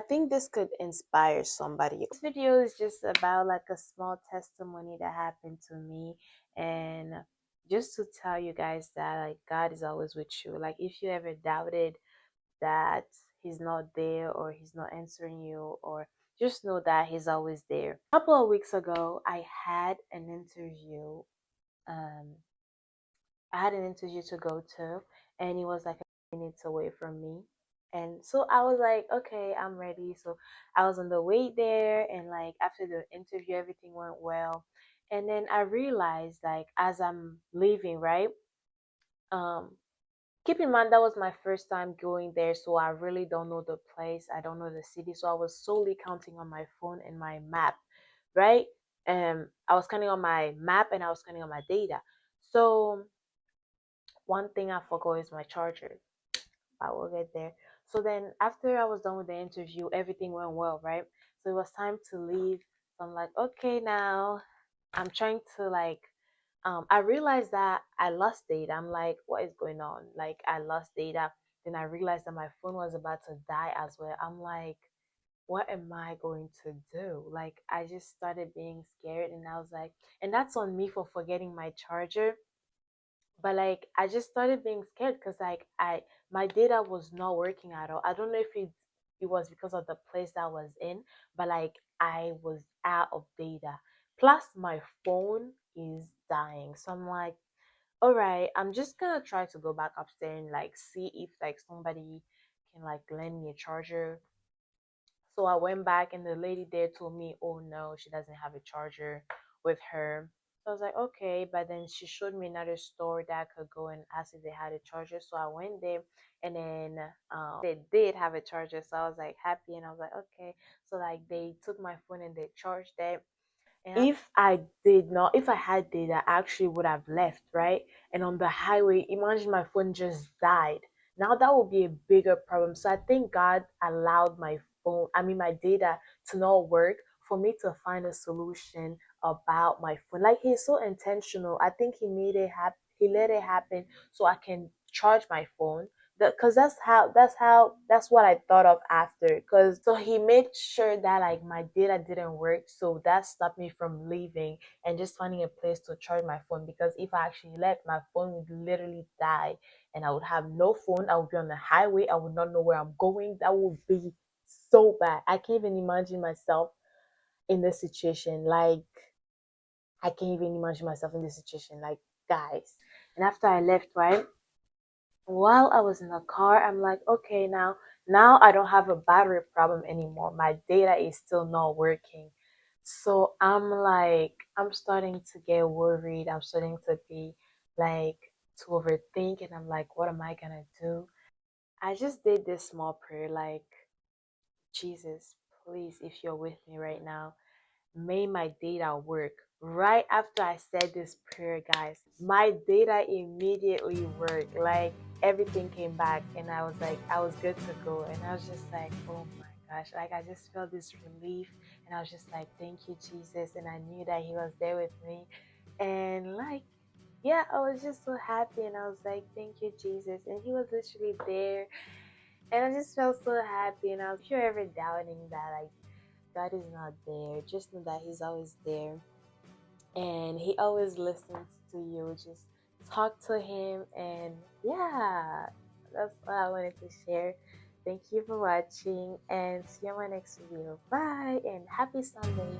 think this could inspire somebody. This video is just about like a small testimony that happened to me, and just to tell you guys that like God is always with you. Like if you ever doubted that he's not there or he's not answering you, or just know that he's always there. A couple of weeks ago, um I had an interview to go to, and it was like a minutes away from me. And so I was like, okay, I'm ready. So I was on the way there, and like after the interview, everything went well. And then I realized, like, as I'm leaving, right? Um, Keep in mind that was my first time going there, so I really don't know the place. I don't know the city, so I was solely counting on my phone and my map, right? I was counting on my map and I was counting on my data. So one thing I forgot is my charger. I will get there. So then after I was done with the interview, everything went well, right? So it was time to leave. So I'm like, okay, now I'm trying to like I realized that I lost data. I'm like, what is going on? Like I lost data. Then I realized that my phone was about to die as well. I'm like, what am I going to do? Like I just started being scared, and I was like, and that's on me for forgetting my charger. But like I just started being scared because like I my data was not working at all. I don't know if it was because of the place that I was in, but like I was out of data. Plus my phone is dying. So I'm like, all right, I'm just gonna try to go back upstairs and like see if like somebody can like lend me a charger. So I went back, and the lady there told me, oh no, she doesn't have a charger with her. So I was like, okay. But then she showed me another store that I could go and ask if they had a charger. So I went there, and then they did have a charger. So I was like happy, and I was like, okay. So like they took my phone and they charged it. And if I had data, I actually would have left, right? And on the highway, imagine my phone just died. Now that would be a bigger problem. So I think God allowed my data to not work for me to find a solution about my phone. Like he's so intentional. I think he made it happen. He let it happen so I can charge my phone, because that's what I thought of after. Because so he made sure that like my data didn't work, so that stopped me from leaving and just finding a place to charge my phone. Because if I actually left, my phone would literally die, and I would have no phone. I would be on the highway. I would not know where I'm going. That would be so bad. I can't even imagine myself in this situation. Like I can't even imagine myself in this situation. Like guys. And after I left, right, while I was in the car, I'm like, okay, now I don't have a battery problem anymore. My data is still not working. So I'm like, I'm starting to get worried. I'm starting to be like to overthink, and I'm like, what am I gonna do? I just did this small prayer, like, Jesus, please, if you're with me right now, made my data work. Right after I said this prayer, guys, my data immediately worked. Like everything came back, and I was like, I was good to go. And I was just like, oh my gosh, like I just felt this relief, and I was just like, thank you, Jesus. And I knew that He was there with me. And like, yeah, I was just so happy, and I was like, thank you, Jesus. And He was literally there, and I just felt so happy. And I was, if you're ever doubting that, like, God is not there, just know that He's always there, and He always listens to you. Just talk to Him, and yeah, that's what I wanted to share. Thank you for watching, and see you in my next video. Bye, and happy Sunday.